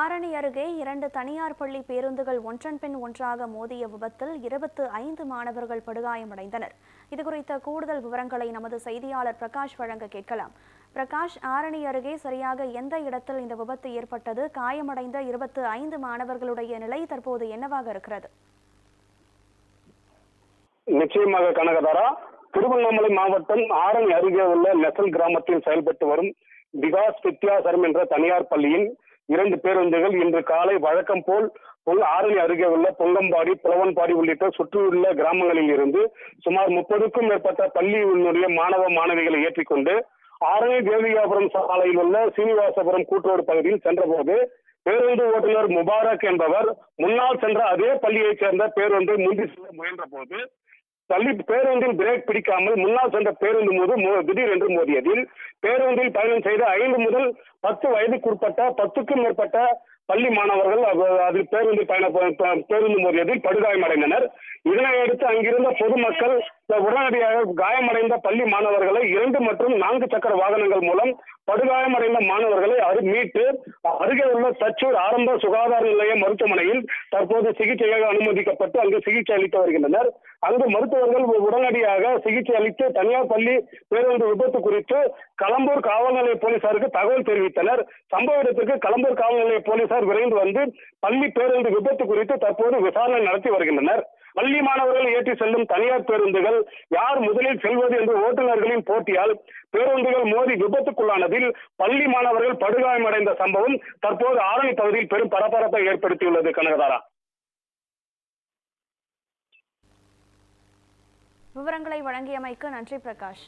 ஆரணி அருகே 2 தனியார் பள்ளி பேருந்துகள் ஒன்றன் பின் ஒன்றாக மோதிய விபத்தில் 25 மாணவர்கள் படுகாயமடைந்தனர். இதுகுறித்த கூடுதல் விவரங்களை நமது செய்தியாளர் பிரகாஷ் வழங்க கேட்கலாம். பிரகாஷ், ஆரணி அருகே சரியாக எந்த இடத்தில் இந்த விபத்து ஏற்பட்டது? காயமடைந்த 25 மாணவர்களுடைய நிலை தற்போது என்னவாக இருக்கிறது? நிச்சயமாக கனகதாரா, திருவண்ணாமலை மாவட்டம் ஆரணி அருகே உள்ள நெசல் கிராமத்தில் செயல்பட்டு வரும் விகாஸ் வித்யாசரம் என்ற தனியார் பள்ளியின் 2 பேருந்துகள் இன்று காலை வழக்கம் போல் ஆரணி அருகே உள்ள பொங்கம்பாடி, புலவன்பாடி உள்ளிட்ட சுற்றியுள்ள கிராமங்களில் இருந்து சுமார் 30க்கும் மேற்பட்ட பள்ளியினுடைய மாணவ மாணவிகளை ஏற்றிக்கொண்டு ஆரணி தேவிகாபுரம் சாலையில் உள்ள சீனிவாசபுரம் கூட்டுரோடு பகுதியில் சென்றபோது பேருந்து ஓட்டுநர் முபாரக் என்பவர் முன்னால் சென்ற அதே பள்ளியைச் சேர்ந்த பேருந்தை முந்தி செல்ல முயன்ற போது பேருந்தில் பிரேக் பிடிக்காமல் முன்னால் சென்ற பேருந்து மீது திடீரென்று மோதியதில் பேருந்தில் பயணம் செய்த 5 முதல் 10 வயதுக்குட்பட்ட 10க்கும் மேற்பட்ட பள்ளி மாணவர்கள் அதில் பேருந்து மோதியதில் படுகாயமடைந்தனர். இதனையடுத்து அங்கிருந்த பொதுமக்கள் உடனடியாக காயமடைந்த பள்ளி மாணவர்களை 2 மற்றும் 4 சக்கர வாகனங்கள் மூலம் படுகாயமடைந்த மாணவர்களை மீட்டு அருகே உள்ள தச்சூர் ஆரம்ப சுகாதார நிலைய மருத்துவமனையில் தற்போது சிகிச்சையாக அனுமதிக்கப்பட்டு அங்கு சிகிச்சை அளித்து வருகின்றனர். அங்கு மருத்துவர்கள் உடனடியாக சிகிச்சை அளித்து தனியார் பள்ளி பேருந்து விபத்து குறித்து களம்பூர் காவல் நிலைய போலீசாருக்கு தகவல் தெரிவித்தனர். சம்பவ இடத்திற்கு களம்பூர் காவல் நிலைய போலீசார் விரைந்து வந்து பள்ளி பேருந்து விபத்து குறித்து தற்போது விசாரணை நடத்தி வருகின்றனர். பள்ளி மாணவர்கள் ஏற்றி செல்லும் தனியார் பேருந்துகள் யார் முதலில் செல்வது என்று ஓட்டுநர்களின் போட்டியால் பேருந்துகள் மோதி விபத்துக்குள்ளானதில் பள்ளி மாணவர்கள் படுகாயமடைந்த சம்பவம் தற்போது ஆரணி பகுதியில் பெரும் பரபரப்பை ஏற்படுத்தியுள்ளது. கனகதாரா, விவரங்களை வழங்கியமைக்கு நன்றி பிரகாஷ்.